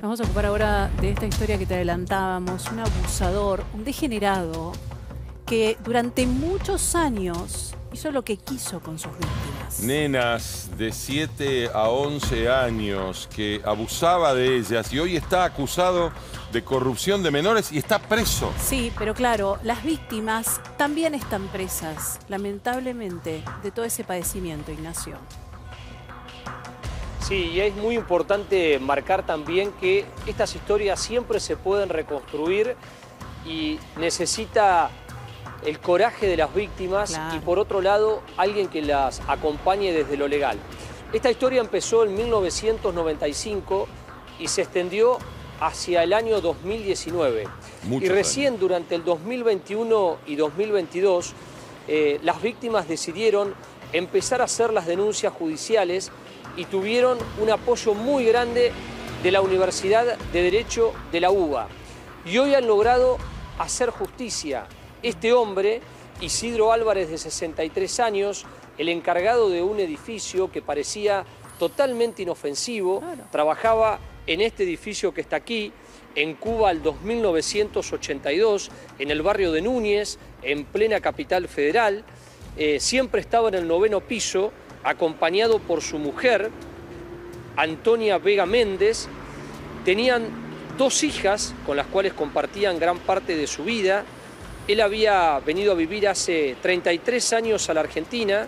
Nos vamos a ocupar ahora de esta historia que te adelantábamos. Un abusador, un degenerado, que durante muchos años hizo lo que quiso con sus víctimas. Nenas de 7 a 11 años que abusaba de ellas y hoy está acusado de corrupción de menores y está preso. Sí, pero claro, las víctimas también están presas, lamentablemente, de todo ese padecimiento, Ignacio. Sí, y es muy importante marcar también que estas historias siempre se pueden reconstruir y necesita el coraje de las víctimas, claro, y por otro lado, alguien que las acompañe desde lo legal. Esta historia empezó en 1995 y se extendió hacia el año 2019. Y recién durante el 2021 y 2022, las víctimas decidieron empezar a hacer las denuncias judiciales y tuvieron un apoyo muy grande de la Universidad de Derecho de la UBA. Y hoy han logrado hacer justicia. Este hombre, Isidro Álvarez, de 63 años, el encargado de un edificio que parecía totalmente inofensivo, claro, trabajaba en este edificio que está aquí, en Cuba, al 2982, en el barrio de Núñez, en plena capital federal. Siempre estaba en el 9º piso, acompañado por su mujer, Antonia Vega Méndez. Tenían 2 hijas con las cuales compartían gran parte de su vida. Él había venido a vivir hace 33 años a la Argentina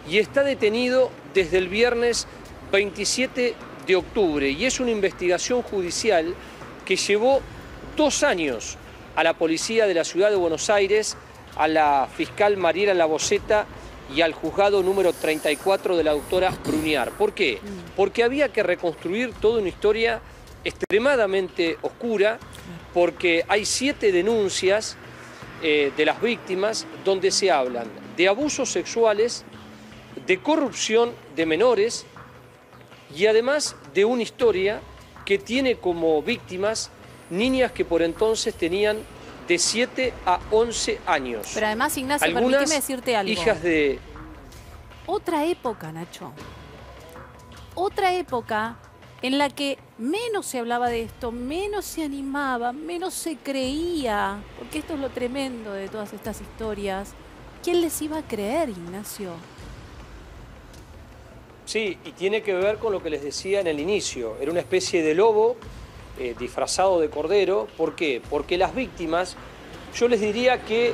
y está detenido desde el viernes 27 de octubre. Y es una investigación judicial que llevó 2 años a la policía de la ciudad de Buenos Aires, a la fiscal Mariela Laboceta y al juzgado número 34 de la doctora Bruniar. ¿Por qué? Porque había que reconstruir toda una historia extremadamente oscura, porque hay 7 denuncias de las víctimas donde se hablan de abusos sexuales, de corrupción de menores y además de una historia que tiene como víctimas niñas que por entonces tenían de 7 a 11 años. Pero además, Ignacio, algunas permíteme decirte algo. Hijas de... Otra época, Nacho. Otra época en la que menos se hablaba de esto, menos se animaba, menos se creía, porque esto es lo tremendo de todas estas historias. ¿Quién les iba a creer, Ignacio? Sí, y tiene que ver con lo que les decía en el inicio. Era una especie de lobo disfrazado de cordero. ¿Por qué? Porque las víctimas, yo les diría que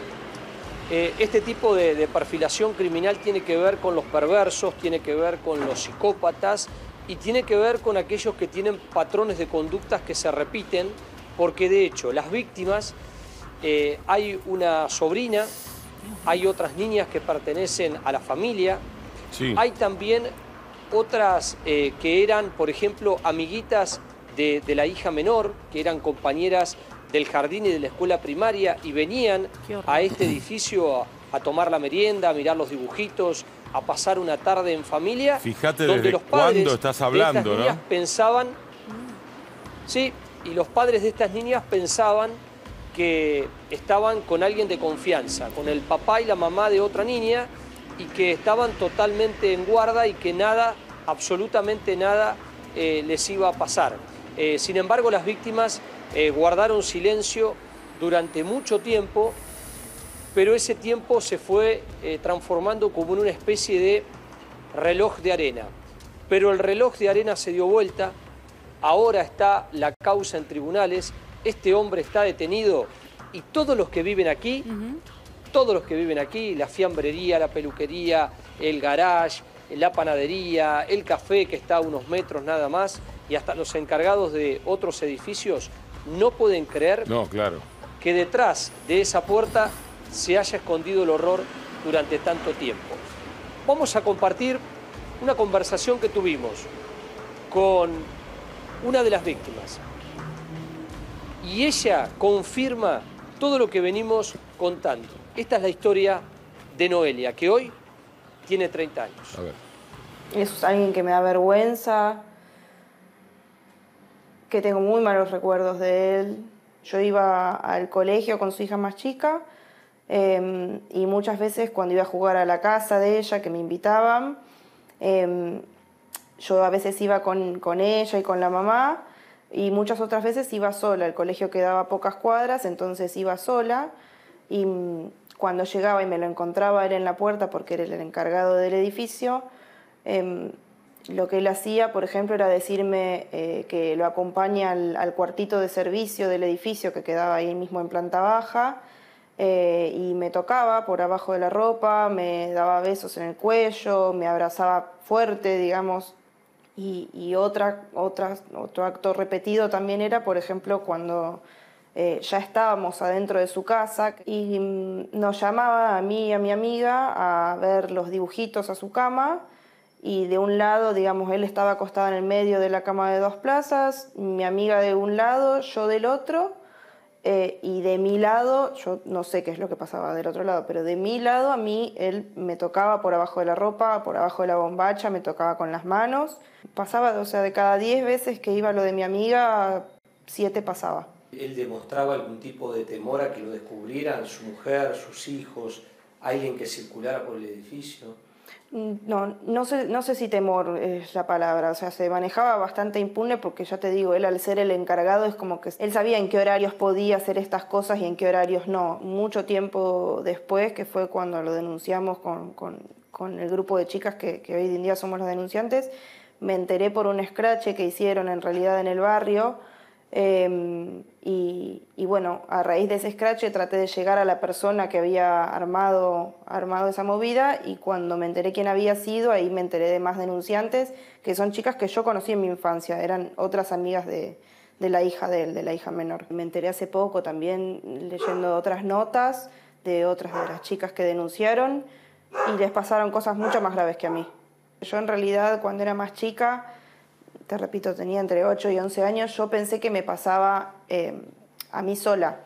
este tipo de perfilación criminal tiene que ver con los perversos, tiene que ver con los psicópatas y tiene que ver con aquellos que tienen patrones de conductas que se repiten, porque de hecho las víctimas, hay una sobrina, hay otras niñas que pertenecen a la familia, sí, hay también otras que eran, por ejemplo, amiguitas de la hija menor, que eran compañeras del jardín y de la escuela primaria y venían a este edificio a tomar la merienda, a mirar los dibujitos, a pasar una tarde en familia. Fíjate donde desde los padres cuándo estás hablando, de estas niñas, ¿no? pensaban, sí, y los padres de estas niñas pensaban que estaban con alguien de confianza, con el papá y la mamá de otra niña, y que estaban totalmente en guarda y que nada, absolutamente nada, les iba a pasar. Sin embargo, las víctimas guardaron silencio durante mucho tiempo, pero ese tiempo se fue transformando como en una especie de reloj de arena. Pero el reloj de arena se dio vuelta, ahora está la causa en tribunales, este hombre está detenido y todos los que viven aquí, todos los que viven aquí, la fiambrería, la peluquería, el garage, la panadería, el café que está a unos metros nada más, y hasta los encargados de otros edificios, no pueden creer que detrás de esa puerta se haya escondido el horror durante tanto tiempo. Vamos a compartir una conversación que tuvimos con una de las víctimas. Y ella confirma todo lo que venimos contando. Esta es la historia de Noelia, que hoy tiene 30 años. A ver. Es alguien que me da vergüenza, que tengo muy malos recuerdos de él. Yo iba al colegio con su hija más chica y muchas veces cuando iba a jugar a la casa de ella, que me invitaban, yo a veces iba con ella y con la mamá Y muchas otras veces iba sola, el colegio quedaba a pocas cuadras, entonces iba sola y cuando llegaba y me lo encontraba él en la puerta porque era el encargado del edificio, lo que él hacía, por ejemplo, era decirme que lo acompañe al cuartito de servicio del edificio que quedaba ahí mismo en planta baja, y me tocaba por abajo de la ropa, me daba besos en el cuello, me abrazaba fuerte, digamos. Y otro acto repetido también era, por ejemplo, cuando ya estábamos adentro de su casa y nos llamaba a mí y a mi amiga a ver los dibujitos a su cama, y de un lado, digamos, él estaba acostado en el medio de la cama de 2 plazas, mi amiga de un lado, yo del otro, y de mi lado, yo no sé qué es lo que pasaba del otro lado, pero de mi lado a mí él me tocaba por abajo de la ropa, por abajo de la bombacha, me tocaba con las manos. Pasaba, o sea, de cada 10 veces que iba lo de mi amiga, 7 pasaba. ¿Él demostraba algún tipo de temor a que lo descubrieran su mujer, sus hijos, alguien que circulara por el edificio? No sé si temor es la palabra, o sea, se manejaba bastante impune porque ya te digo, él al ser el encargado es como que él sabía en qué horarios podía hacer estas cosas y en qué horarios no. Mucho tiempo después, que fue cuando lo denunciamos con el grupo de chicas que hoy en día somos los denunciantes, me enteré por un escrache que hicieron en realidad en el barrio. Y bueno, a raíz de ese escrache traté de llegar a la persona que había armado esa movida, y cuando me enteré quién había sido, ahí me enteré de más denunciantes, que son chicas que yo conocí en mi infancia, eran otras amigas de la hija de él, de la hija menor. Me enteré hace poco también leyendo otras notas de otras de las chicas que denunciaron, y les pasaron cosas mucho más graves que a mí. Yo en realidad cuando era más chica, te repito, tenía entre 8 y 11 años, yo pensé que me pasaba a mí sola.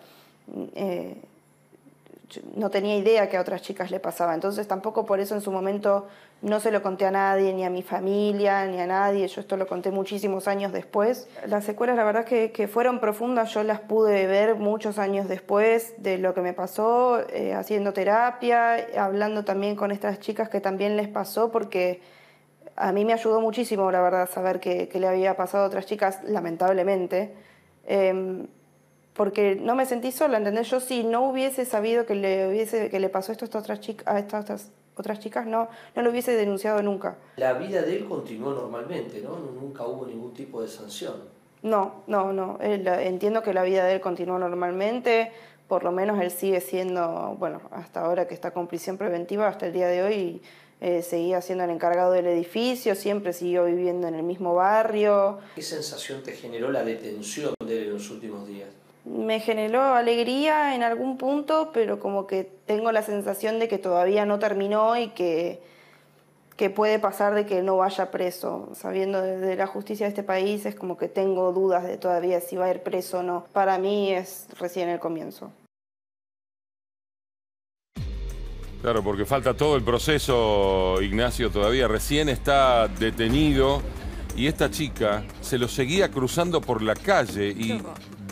No tenía idea que a otras chicas le pasaba, entonces tampoco por eso en su momento no se lo conté a nadie, ni a mi familia, ni a nadie. Yo esto lo conté muchísimos años después. Las secuelas, la verdad que fueron profundas, yo las pude ver muchos años después de lo que me pasó, haciendo terapia, hablando también con estas chicas que también les pasó, porque a mí me ayudó muchísimo, la verdad, saber que le había pasado a otras chicas, lamentablemente, porque no me sentí sola, ¿entendés? Yo si no hubiese sabido que le pasó esto a estas otras chicas, no lo hubiese denunciado nunca. La vida de él continuó normalmente, ¿no? Nunca hubo ningún tipo de sanción. No. Entiendo que la vida de él continuó normalmente, por lo menos él sigue siendo, bueno, hasta ahora que está con prisión preventiva, hasta el día de hoy, seguía siendo el encargado del edificio, siempre siguió viviendo en el mismo barrio. ¿Qué sensación te generó la detención de él en los últimos días? Me generó alegría en algún punto, pero como que tengo la sensación de que todavía no terminó y que puede pasar de que no vaya preso. Sabiendo de la justicia de este país, es como que tengo dudas de todavía si va a ir preso o no. Para mí es recién el comienzo. Claro, porque falta todo el proceso, Ignacio, todavía recién está detenido y esta chica se lo seguía cruzando por la calle y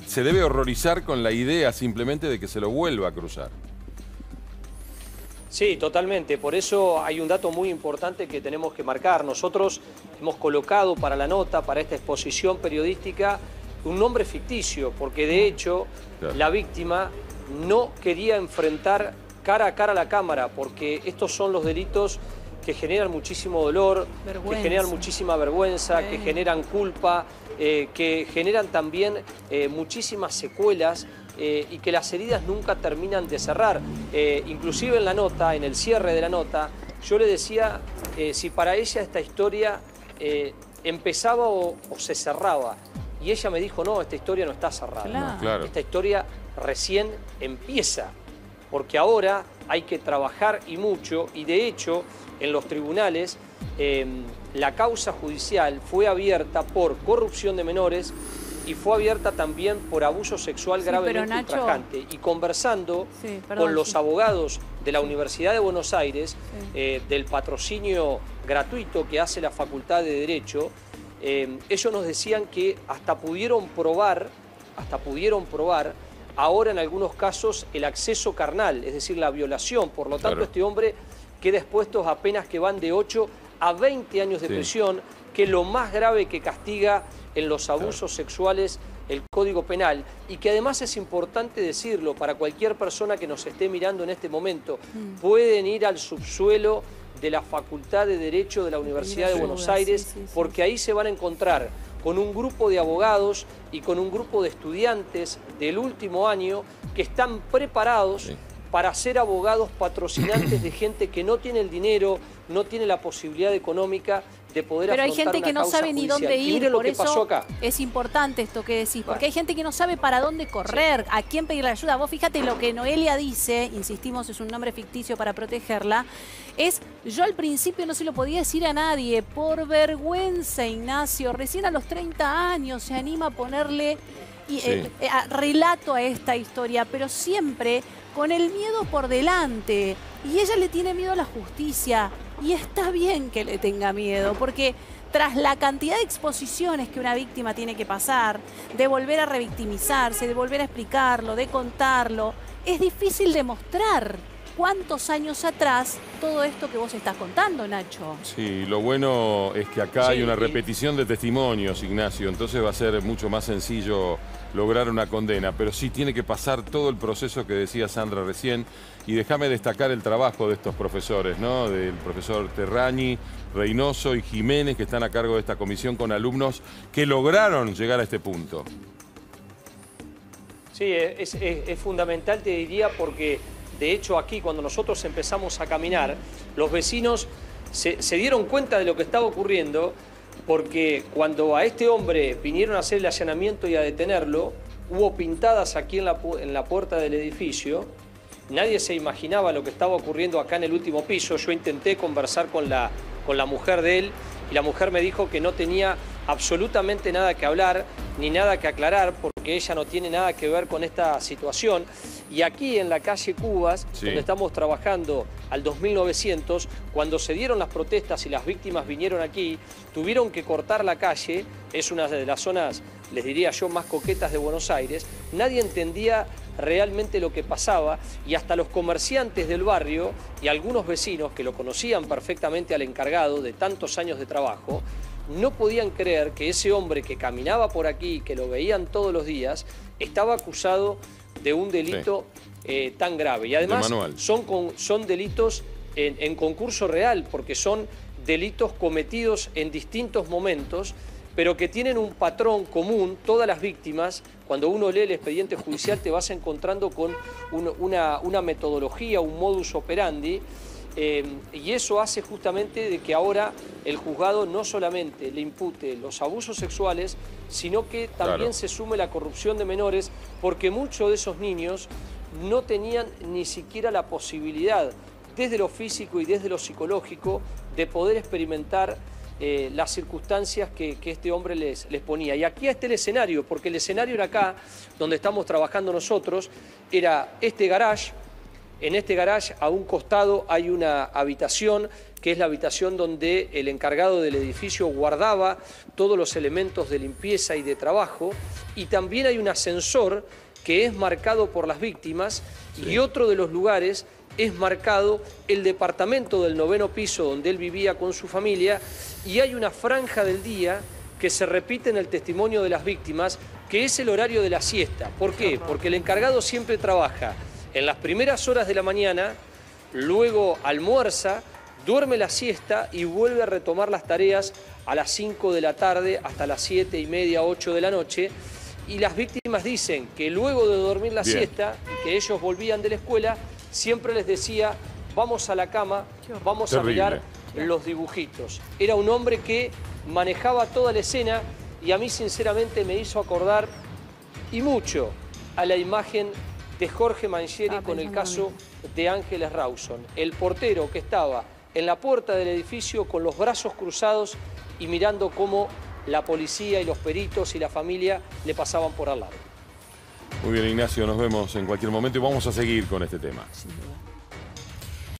se debe horrorizar con la idea simplemente de que se lo vuelva a cruzar. Sí, totalmente. Por eso hay un dato muy importante que tenemos que marcar. Nosotros hemos colocado para la nota, para esta exposición periodística, un nombre ficticio, porque de hecho la víctima no quería enfrentar cara a cara a la cámara, porque estos son los delitos que generan muchísimo dolor, que generan muchísima vergüenza, que generan culpa, que generan también muchísimas secuelas y que las heridas nunca terminan de cerrar. Inclusive en la nota, en el cierre de la nota, yo le decía si para ella esta historia empezaba o se cerraba. Y ella me dijo, no, esta historia no está cerrada. Claro. Esta historia recién empieza. Porque ahora hay que trabajar y mucho, y de hecho en los tribunales la causa judicial fue abierta por corrupción de menores y fue abierta también por abuso sexual gravemente ultrajante. Y conversando con los abogados de la Universidad de Buenos Aires, del patrocinio gratuito que hace la Facultad de Derecho, ellos nos decían que hasta pudieron probar ahora en algunos casos el acceso carnal, es decir, la violación. Por lo tanto, este hombre queda expuesto a penas que van de 8 a 20 años de prisión, que es lo más grave que castiga en los abusos sexuales el Código Penal y que además es importante decirlo para cualquier persona que nos esté mirando en este momento, pueden ir al subsuelo de la Facultad de Derecho de la Universidad de Buenos Aires, porque ahí se van a encontrar con un grupo de abogados y con un grupo de estudiantes del último año que están preparados para ser abogados patrocinantes de gente que no tiene el dinero, no tiene la posibilidad económica de poder Pero hay afrontar gente que una no causa sabe ni judicial. dónde Y ir, miren lo por que eso pasó acá. es importante esto que decís, porque Bueno. hay gente que no sabe para dónde correr, a quién pedir la ayuda. Vos fíjate lo que Noelia dice, insistimos, es un nombre ficticio para protegerla, es, yo al principio no se lo podía decir a nadie, por vergüenza, Ignacio, recién a los 30 años se anima a ponerle relato a esta historia, pero siempre con el miedo por delante. Y ella le tiene miedo a la justicia, y está bien que le tenga miedo, porque tras la cantidad de exposiciones que una víctima tiene que pasar, de volver a revictimizarse, de volver a explicarlo, de contarlo, es difícil demostrar cuántos años atrás todo esto que vos estás contando, Nacho. Sí, lo bueno es que acá hay una repetición de testimonios, Ignacio, entonces va a ser mucho más sencillo lograr una condena, pero sí tiene que pasar todo el proceso que decía Sandra recién, y déjame destacar el trabajo de estos profesores, ¿no? Del profesor Terrañi, Reynoso y Jiménez, que están a cargo de esta comisión con alumnos que lograron llegar a este punto. Sí, es fundamental, te diría, porque de hecho aquí cuando nosotros empezamos a caminar, los vecinos se dieron cuenta de lo que estaba ocurriendo, porque cuando a este hombre vinieron a hacer el allanamiento y a detenerlo, hubo pintadas aquí en la puerta del edificio. Nadie se imaginaba lo que estaba ocurriendo acá en el último piso. Yo intenté conversar con la mujer de él y la mujer me dijo que no tenía absolutamente nada que hablar ni nada que aclarar porque ella no tiene nada que ver con esta situación. Y aquí en la calle Cubas, donde estamos trabajando al 2900, cuando se dieron las protestas y las víctimas vinieron aquí, tuvieron que cortar la calle, es una de las zonas, les diría yo, más coquetas de Buenos Aires. Nadie entendía realmente lo que pasaba y hasta los comerciantes del barrio y algunos vecinos que lo conocían perfectamente al encargado de tantos años de trabajo, no podían creer que ese hombre que caminaba por aquí, que lo veían todos los días, estaba acusado de un delito tan grave. Y además son delitos en concurso real, porque son delitos cometidos en distintos momentos, pero que tienen un patrón común. Todas las víctimas, cuando uno lee el expediente judicial, te vas encontrando con una metodología, un modus operandi, y eso hace justamente de que ahora el juzgado no solamente le impute los abusos sexuales, sino que también se sume la corrupción de menores, porque muchos de esos niños no tenían ni siquiera la posibilidad, desde lo físico y desde lo psicológico, de poder experimentar las circunstancias que este hombre les ponía. Y aquí está el escenario, porque el escenario era acá, donde estamos trabajando nosotros, era este garage. En este garage, a un costado, hay una habitación, que es la habitación donde el encargado del edificio guardaba todos los elementos de limpieza y de trabajo, y también hay un ascensor que es marcado por las víctimas, y otro de los lugares es marcado el departamento del 9º piso donde él vivía con su familia, y hay una franja del día que se repite en el testimonio de las víctimas, que es el horario de la siesta. ¿Por qué? Porque el encargado siempre trabaja en las primeras horas de la mañana, luego almuerza, duerme la siesta y vuelve a retomar las tareas a las 5 de la tarde hasta las 7:30, 8 de la noche. Y las víctimas dicen que luego de dormir la siesta, que ellos volvían de la escuela, siempre les decía, vamos a la cama, vamos a mirar los dibujitos. Era un hombre que manejaba toda la escena y a mí sinceramente me hizo acordar, y mucho, a la imagen de Jorge Mangieri con el caso de Ángeles Rawson, el portero que estaba en la puerta del edificio con los brazos cruzados y mirando cómo la policía y los peritos y la familia le pasaban por al lado. Muy bien, Ignacio, nos vemos en cualquier momento y vamos a seguir con este tema.